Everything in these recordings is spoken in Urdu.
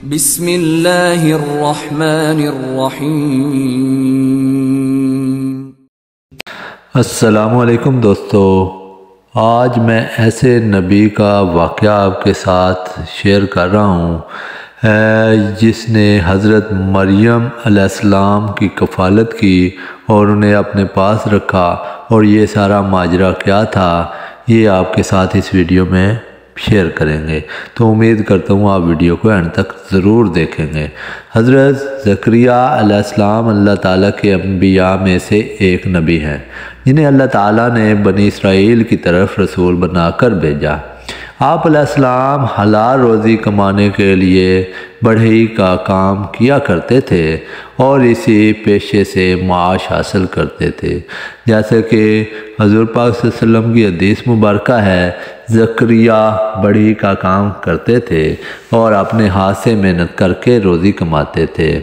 بسم اللہ الرحمن الرحیم۔ السلام علیکم دوستو، آج میں ایسے نبی کا واقعہ آپ کے ساتھ شیئر کر رہا ہوں جس نے حضرت مریم علیہ السلام کی کفالت کی اور انہیں اپنے پاس رکھا، اور یہ سارا ماجرا کیا تھا یہ آپ کے ساتھ اس ویڈیو میں شیئر کریں گے، تو امید کرتا ہوں آپ ویڈیو کو اینڈ تک ضرور دیکھیں گے۔ حضرت زکریا علیہ السلام اللہ تعالیٰ کے انبیاء میں سے ایک نبی ہیں جنہیں اللہ تعالیٰ نے بنی اسرائیل کی طرف رسول بنا کر بھیجا۔ آپ علیہ السلام حلال روزی کمانے کے لیے بڑھئی کا کام کیا کرتے تھے اور اسی پیشے سے معاش حاصل کرتے تھے، جیسے کہ حضور پاک صلی اللہ علیہ وسلم کی حدیث مبارکہ ہے، زکریا بڑھئی کا کام کرتے تھے اور اپنے ہاتھ سے محنت کر کے روزی کماتے تھے۔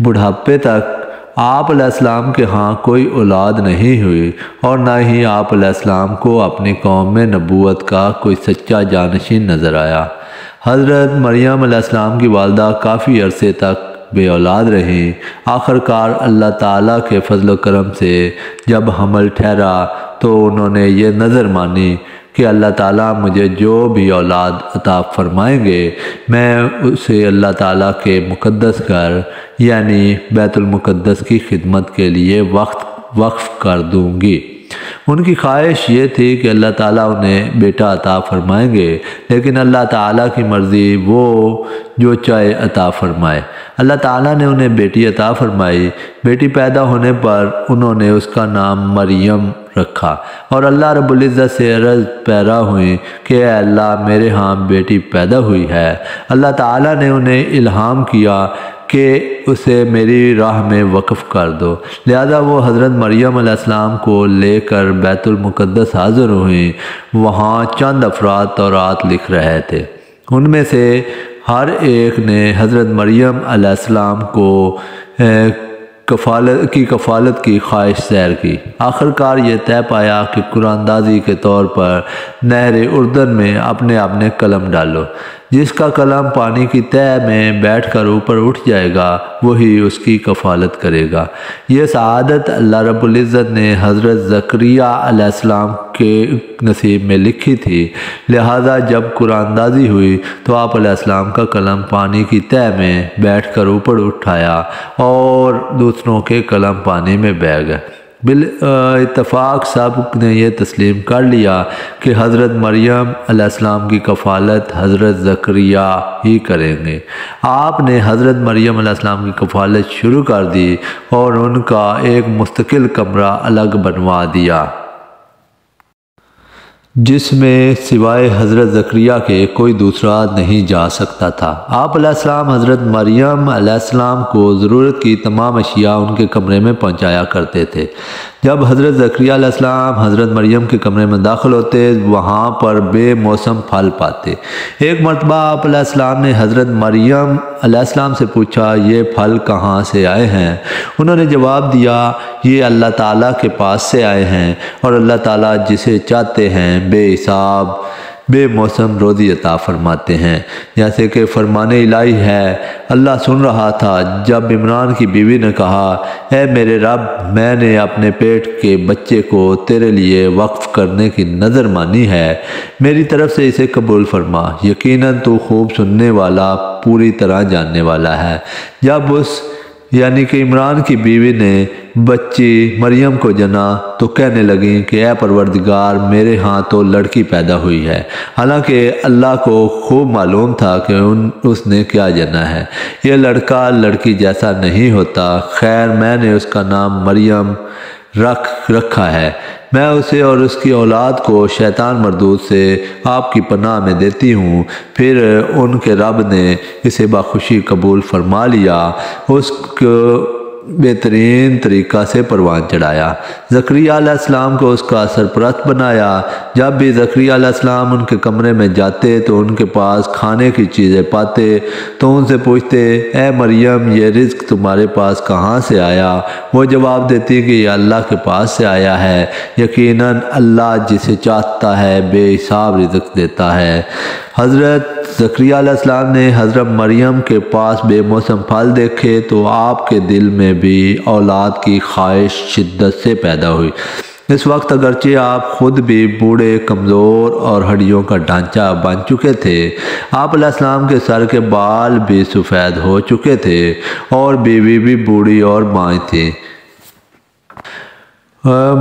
بڑھاپے تک آپ علیہ السلام کے ہاں کوئی اولاد نہیں ہوئی، اور نہ ہی آپ علیہ السلام کو اپنی قوم میں نبوت کا کوئی سچا جانشین نظر آیا۔ حضرت مریم علیہ السلام کی والدہ کافی عرصے تک بے اولاد رہیں۔ آخر کار اللہ تعالیٰ کے فضل و کرم سے جب حمل ٹھہرا تو انہوں نے یہ نظر مانی کہ اللہ تعالیٰ مجھے جو بھی اولاد عطا فرمائیں گے میں اسے اللہ تعالیٰ کے مقدس گھر یعنی بیت المقدس کی خدمت کے لیے وقف کر دوں گی۔ ان کی خواہش یہ تھی کہ اللہ تعالیٰ انہیں بیٹا عطا فرمائیں گے، لیکن اللہ تعالیٰ کی مرضی وہ جو چاہے عطا فرمائے۔ اللہ تعالیٰ نے انہیں بیٹی عطا فرمائی۔ بیٹی پیدا ہونے پر انہوں نے اس کا نام مریم رکھا، اور اللہ رب العزت سے عرض پیرا ہوئی کہ اے اللہ میرے ہاں بیٹی پیدا ہوئی ہے۔ اللہ تعالیٰ نے انہیں الہام کیا کہ اسے میری راہ میں وقف کر دو، لہذا وہ حضرت مریم علیہ السلام کو لے کر بیت المقدس حاضر ہوئیں۔ وہاں چند افراد تورات لکھ رہے تھے، ان میں سے ہر ایک نے حضرت مریم علیہ السلام کو کفالت کی خواہش ظاہر کی۔ آخر کار یہ طے پایا کہ قرآن اندازی کے طور پر نہر اردن میں اپنے قلم ڈالو، جس کا قلم پانی کی تہہ میں بیٹھ کر اوپر اٹھ جائے گا وہی اس کی کفالت کرے گا۔ یہ سعادت اللہ رب العزت نے حضرت زکریا علیہ السلام کے نصیب میں لکھی تھی، لہذا جب قرآن اندازی ہوئی تو آپ علیہ السلام کا قلم پانی کی تہہ میں بیٹھ کر اوپر اٹھایا اور دوسروں کے قلم پانی میں بہہ گئے۔ اتفاق سب نے یہ تسلیم کر لیا کہ حضرت مریم علیہ السلام کی کفالت حضرت زکریا ہی کریں گے۔ آپ نے حضرت مریم علیہ السلام کی کفالت شروع کر دی اور ان کا ایک مستقل کمرہ الگ بنوا دیا، جس میں سوائے حضرت زکریا کے کوئی دوسرا نہیں جا سکتا تھا۔ آپ علیہ السلام حضرت مریم علیہ السلام کو ضرورت کی تمام اشیاء ان کے کمرے میں پہنچایا کرتے تھے۔ جب حضرت زکریا علیہ السلام حضرت مریم کے کمرے میں داخل ہوتے وہاں پر بے موسم پھل پاتے۔ ایک مرتبہ آپ علیہ السلام نے حضرت مریم علیہ السلام سے پوچھا یہ پھل کہاں سے آئے ہیں؟ انہوں نے جواب دیا یہ اللہ تعالیٰ کے پاس سے آئے ہیں، اور اللہ تعالیٰ جسے چاہتے ہیں بے حساب بے موسم روزی عطا فرماتے ہیں، جیسے کہ فرمان الہی ہے۔ اللہ سن رہا تھا جب عمران کی بیوی نے کہا اے میرے رب، میں نے اپنے پیٹ کے بچے کو تیرے لیے وقف کرنے کی نظر مانی ہے، میری طرف سے اسے قبول فرما، یقیناً تو خوب سننے والا پوری طرح جاننے والا ہے۔ جب اس یعنی کہ عمران کی بیوی نے بچی مریم کو جنا تو کہنے لگیں کہ اے پروردگار میرے ہاں تو لڑکی پیدا ہوئی ہے، حالانکہ اللہ کو خوب معلوم تھا کہ اس نے کیا جنا ہے، یہ لڑکا لڑکی جیسا نہیں ہوتا، خیر میں نے اس کا نام مریم رکھا ہے، میں اسے اور اس کی اولاد کو شیطان مردود سے آپ کی پناہ میں دیتی ہوں۔ پھر ان کے رب نے اسے بخوشی قبول فرما لیا، اس کو بہترین طریقہ سے پروان چڑھایا، زکریا علیہ السلام کو اس کا سرپرست بنایا۔ جب بھی زکریا علیہ السلام ان کے کمرے میں جاتے تو ان کے پاس کھانے کی چیزیں پاتے تو ان سے پوچھتے اے مریم یہ رزق تمہارے پاس کہاں سے آیا؟ وہ جواب دیتی کہ یہ اللہ کے پاس سے آیا ہے، یقیناً اللہ جسے چاہتا ہے بے حساب رزق دیتا ہے۔ حضرت زکریا علیہ السلام نے حضرت مریم کے پاس بے موسم پھل دیکھے تو آپ کے دل میں بھی اولاد کی خواہش شدت سے پیدا ہوئی۔ اس وقت اگرچہ آپ خود بھی بوڑھے، کمزور اور ہڈیوں کا ڈھانچہ بن چکے تھے، آپ علیہ السلام کے سر کے بال بھی سفید ہو چکے تھے اور بیوی بھی بوڑھی اور بانجھ تھی،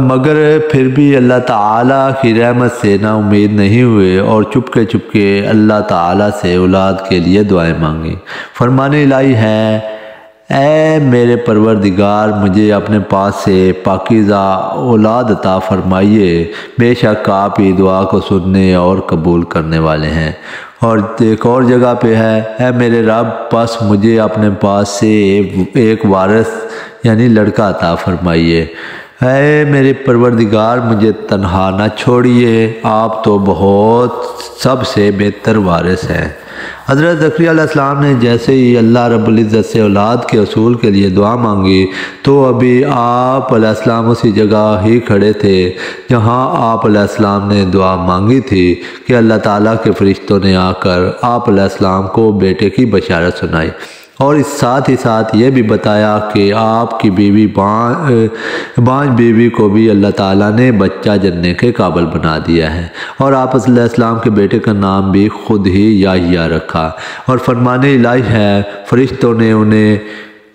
مگر پھر بھی اللہ تعالیٰ کی رحمت سے نا امید نہیں ہوئے اور چپکے اللہ تعالیٰ سے اولاد کے لیے دعائیں مانگی۔ فرمان الہی ہے، اے میرے پروردگار، مجھے اپنے پاس سے پاکیزہ اولاد عطا فرمائیے، بے شک آپ ہی دعا کو سننے اور قبول کرنے والے ہیں۔ اور ایک اور جگہ پہ ہے، اے میرے رب، پس مجھے اپنے پاس سے ایک وارث یعنی لڑکا عطا فرمائیے۔ اے میرے پروردگار، مجھے تنہا نہ چھوڑیے، آپ تو بہت سب سے بہتر وارث ہیں۔ حضرت زکریا علیہ السلام نے جیسے ہی اللہ رب العزت سے اولاد کے حصول کے لیے دعا مانگی تو ابھی آپ علیہ السلام اسی جگہ ہی کھڑے تھے جہاں آپ علیہ السلام نے دعا مانگی تھی کہ اللہ تعالیٰ کے فرشتوں نے آ کر آپ علیہ السلام کو بیٹے کی بشارت سنائی، اور اس ساتھ ہی ساتھ یہ بھی بتایا کہ آپ کی بیوی بانجھ بیوی کو بھی اللہ تعالیٰ نے بچہ جننے کے قابل بنا دیا ہے، اور آپ علیہ السلام کے بیٹے کا نام بھی خود ہی یحییٰ رکھا۔ اور فرمان الہی ہے، فرشتوں نے انہیں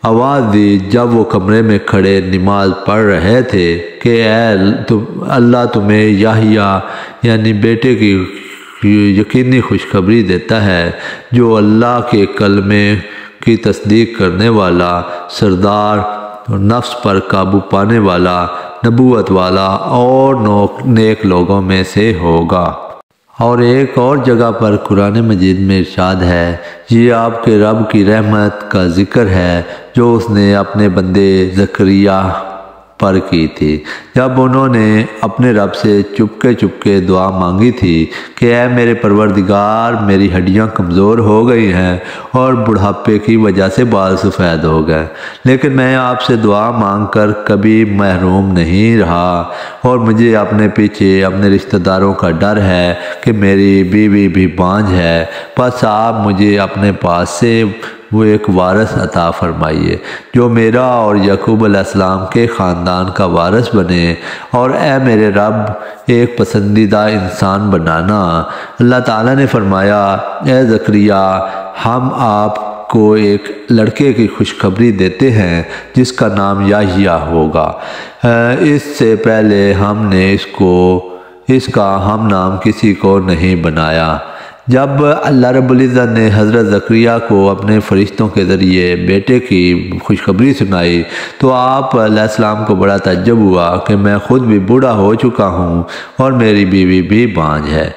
آواز دی جب وہ کمرے میں کھڑے نماز پڑھ رہے تھے کہ اے اللہ تمہیں یحییٰ یعنی بیٹے کی یقینی خوشخبری دیتا ہے، جو اللہ کے کلمے کی تصدیق کرنے والا، سردار، نفس پر قابو پانے والا، نبوت والا اور نیک لوگوں میں سے ہوگا۔ اور ایک اور جگہ پر قرآن مجید میں ارشاد ہے، یہ آپ کے رب کی رحمت کا ذکر ہے جو اس نے اپنے بندے زکریا پر کی تھی جب انہوں نے اپنے رب سے چپکے دعا مانگی تھی کہ اے میرے پروردگار، میری ہڈیاں کمزور ہو گئی ہیں اور بڑھاپے کی وجہ سے بال سفید ہو گئے، لیکن میں آپ سے دعا مانگ کر کبھی محروم نہیں رہا، اور مجھے اپنے پیچھے اپنے رشتہ داروں کا ڈر ہے کہ میری بیوی بھی بانجھ ہے، پس آپ مجھے اپنے پاس سے وہ ایک وارث عطا فرمائیے جو میرا اور یعقوب علیہ السلام کے خاندان کا وارث بنے، اور اے میرے رب ایک پسندیدہ انسان بنانا۔ اللہ تعالیٰ نے فرمایا، اے زکریا، ہم آپ کو ایک لڑکے کی خوشخبری دیتے ہیں جس کا نام یحییٰ ہوگا، اس سے پہلے ہم نے اس کا ہم نام کسی کو نہیں بنایا۔ جب اللہ رب العزت نے حضرت زکریا کو اپنے فرشتوں کے ذریعے بیٹے کی خوشخبری سنائی تو آپ علیہ السلام کو بڑا تعجب ہوا کہ میں خود بھی بوڑھا ہو چکا ہوں اور میری بیوی بھی بانجھ ہے،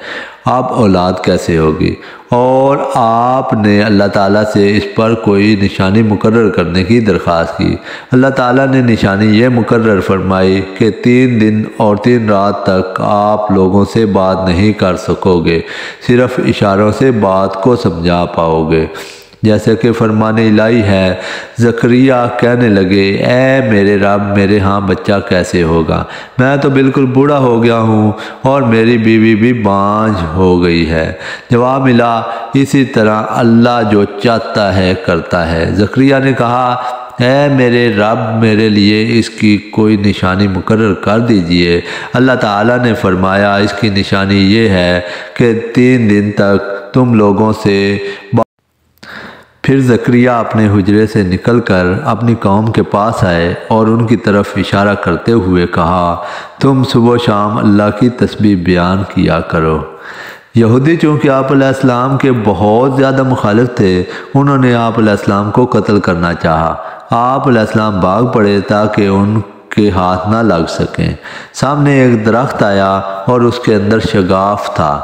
اب اولاد کیسے ہوگی؟ اور آپ نے اللہ تعالیٰ سے اس پر کوئی نشانی مقرر کرنے کی درخواست کی۔ اللہ تعالیٰ نے نشانی یہ مقرر فرمائی کہ 3 دن اور 3 رات تک آپ لوگوں سے بات نہیں کر سکو گے، صرف اشاروں سے بات کو سمجھا پاؤ گے۔ جیسے کہ فرمان الہی ہے، زکریا کہنے لگے، اے میرے رب، میرے ہاں بچہ کیسے ہوگا؟ میں تو بالکل بوڑھا ہو گیا ہوں اور میری بیوی بھی بانجھ ہو گئی ہے۔ جواب ملا، اسی طرح اللہ جو چاہتا ہے کرتا ہے۔ زکریا نے کہا، اے میرے رب، میرے لیے اس کی کوئی نشانی مقرر کر دیجئے۔ اللہ تعالیٰ نے فرمایا، اس کی نشانی یہ ہے کہ 3 دن تک تم لوگوں سے پھر زکریا اپنے حجرے سے نکل کر اپنی قوم کے پاس آئے اور ان کی طرف اشارہ کرتے ہوئے کہا، تم صبح و شام اللہ کی تسبیح بیان کیا کرو۔ یہودی چونکہ آپ علیہ السلام کے بہت زیادہ مخالف تھے، انہوں نے آپ علیہ السلام کو قتل کرنا چاہا۔ آپ علیہ السلام بھاگ پڑے تاکہ ان کے ہاتھ نہ لگ سکیں۔ سامنے ایک درخت آیا اور اس کے اندر شگاف تھا۔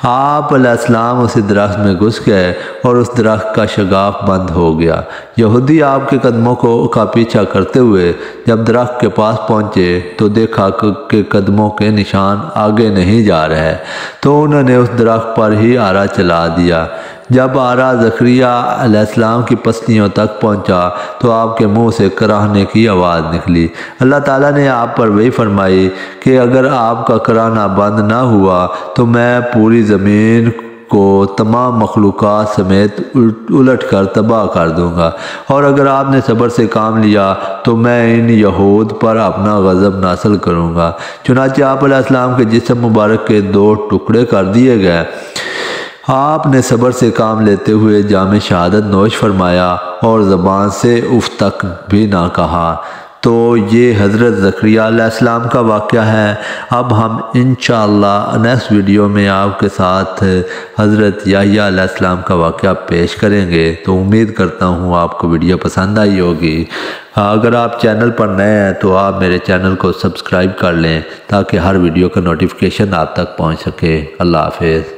آپ علیہ السلام اسی درخت میں گھس گئے اور اس درخت کا شگاف بند ہو گیا۔ یہودی آپ کے قدموں کا پیچھا کرتے ہوئے جب درخت کے پاس پہنچے تو دیکھا کہ قدموں کے نشان آگے نہیں جا رہے، تو انہوں نے اس درخت پر ہی آرا چلا دیا۔ جب آرا زکریا علیہ السلام کی پسلیوں تک پہنچا تو آپ کے منہ سے کراہنے کی آواز نکلی۔ اللہ تعالیٰ نے آپ پر وحی فرمائی کہ اگر آپ کا کراہنا بند نہ ہوا تو میں پوری زمین کو تمام مخلوقات سمیت الٹ کر تباہ کر دوں گا، اور اگر آپ نے صبر سے کام لیا تو میں ان یہود پر اپنا غضب نازل کروں گا۔ چنانچہ آپ علیہ السلام کے جسم مبارک کے 2 ٹکڑے کر دیے گئے۔ آپ نے صبر سے کام لیتے ہوئے جام شہادت نوش فرمایا اور زبان سے اف تک بھی نہ کہا۔ تو یہ حضرت زکریا علیہ السلام کا واقعہ ہے۔ اب ہم انشاءاللہ نیکسٹ ویڈیو میں آپ کے ساتھ حضرت یحییٰ علیہ السلام کا واقعہ پیش کریں گے۔ تو امید کرتا ہوں آپ کو ویڈیو پسند آئی ہوگی۔ اگر آپ چینل پر نئے ہیں تو آپ میرے چینل کو سبسکرائب کر لیں تاکہ ہر ویڈیو کا نوٹیفیکیشن آپ تک پہنچ سکے۔ اللہ حافظ۔